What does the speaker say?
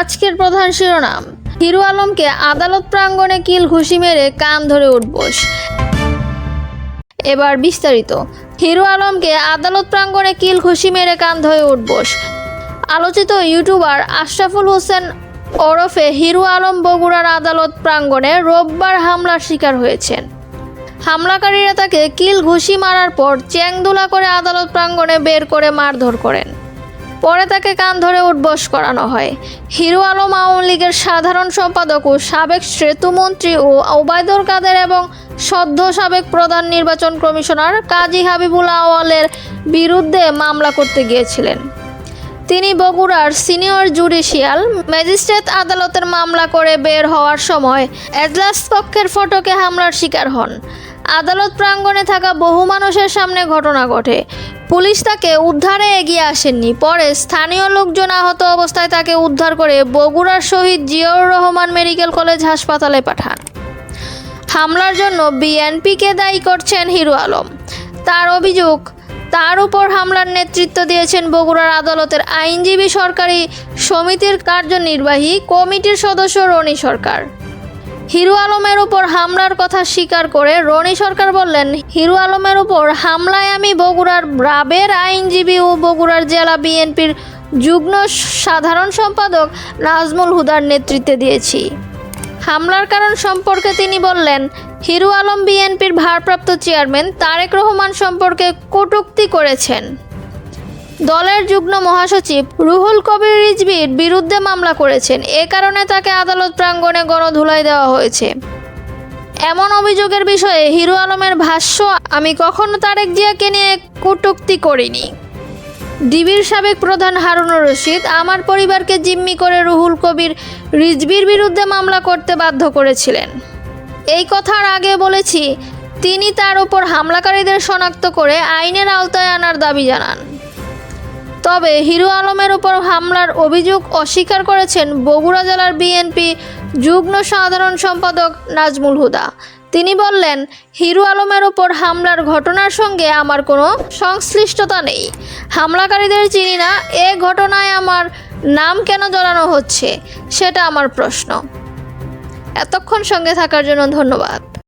আজকের প্রধান শিরোনাম, হিরো আলমকে আদালত প্রাঙ্গণে কিল ঘুষি মেরে কান ধরে উঠবোস। এবার বিস্তারিত। হিরো আলমকে আদালত প্রাঙ্গণে কিল ঘুষি মেরে কান ধরে উঠবোস। আলোচিত ইউটিউবার আশরাফুল হোসেন ওরফে হিরো আলম বগুড়ার আদালত প্রাঙ্গণে রোববার হামলার শিকার হয়েছেন। হামলাকারীরা তাকে কিল ঘুষি মারার পর চ্যাংদোলা করে আদালত প্রাঙ্গণে বের করে মারধর করেন। পরে তাকে কান ধরে উঠবোস করানো হয়। হিরো আলম আওয়ামী লীগের সাধারণ সম্পাদক ও সাবেক সেতুমন্ত্রী ও ওবায়দুল কাদের এবং সদ্য সাবেক প্রধান নির্বাচন কমিশনার কাজী হাবিবুল আওয়ালের বিরুদ্ধে মামলা করতে গিয়েছিলেন। তিনি বগুড়ার সিনিয়র জুডিশিয়াল ম্যাজিস্ট্রেট আদালতের মামলা করে বের হওয়ার সময় এজলাস কক্ষের ফটকে হামলার শিকার হন। আদালত প্রাঙ্গণে থাকা বহু মানুষের সামনে ঘটনা ঘটে। পুলিশ তাকে উদ্ধারে এগিয়ে আসেননি। পরে স্থানীয় লোকজন আহত অবস্থায় তাকে উদ্ধার করে বগুড়ার শহীদ জিয়াউর রহমান মেডিকেল কলেজ হাসপাতালে পাঠান। হামলার জন্য বিএনপিকে দায়ী করছেন হিরো আলম। তার অভিযোগ, তার উপর হামলার নেতৃত্ব দিয়েছেন বগুড়ার আদালতের আইনজীবী সরকারি সমিতির কার্যনির্বাহী কমিটির সদস্য রনি সরকার। হিরো আলমের উপর হামলার কথা স্বীকার করে রনি সরকার বললেন, হিরো আলমের উপর হামলায় আমি বগুড়ার রাবের আইনজীবী ও বগুড়ার জেলা বিএনপির যুগ্ম সাধারণ সম্পাদক নাজমুল হুদার নেতৃত্বে দিয়েছি। হামলার কারণ সম্পর্কে তিনি বললেন, হিরো আলম বিএনপির ভারপ্রাপ্ত চেয়ারম্যান তারেক রহমান সম্পর্কে কটূক্তি করেছেন। দলের যুগ্ম মহাসচিব রুহুল কবির রিজভীর বিরুদ্ধে মামলা করেছেন। এ কারণে তাকে আদালত প্রাঙ্গণে গণধুলাই দেওয়া হয়েছে। এমন অভিযোগের বিষয়ে হিরো আলমের ভাষ্য, আমি কখনো তারেক জিয়াকে নিয়ে কটূক্তি করিনি। ডিবির সাবেক প্রধান হারুনুর রশিদ আমার পরিবারকে জিম্মি করে রুহুল কবির রিজভীর বিরুদ্ধে মামলা করতে বাধ্য করেছিলেন। এই কথার আগে বলেছি, তিনি তার উপর হামলাকারীদের শনাক্ত করে আইনের আওতায় আনার দাবি জানান। তবে হিরো আলমের উপর হামলার অভিযোগ অস্বীকার করেছেন বগুড়া জেলার বিএনপি যুগ্ম সাধারণ সম্পাদক নাজমুল হুদা। তিনি বললেন, হিরো আলমের উপর হামলার ঘটনার সঙ্গে আমার কোনো সংশ্লিষ্টতা নেই। হামলাকারীদের চিনি না। এ ঘটনায় আমার নাম কেন জড়ানো হচ্ছে সেটা আমার প্রশ্ন। এতক্ষণ সঙ্গে থাকার জন্য ধন্যবাদ।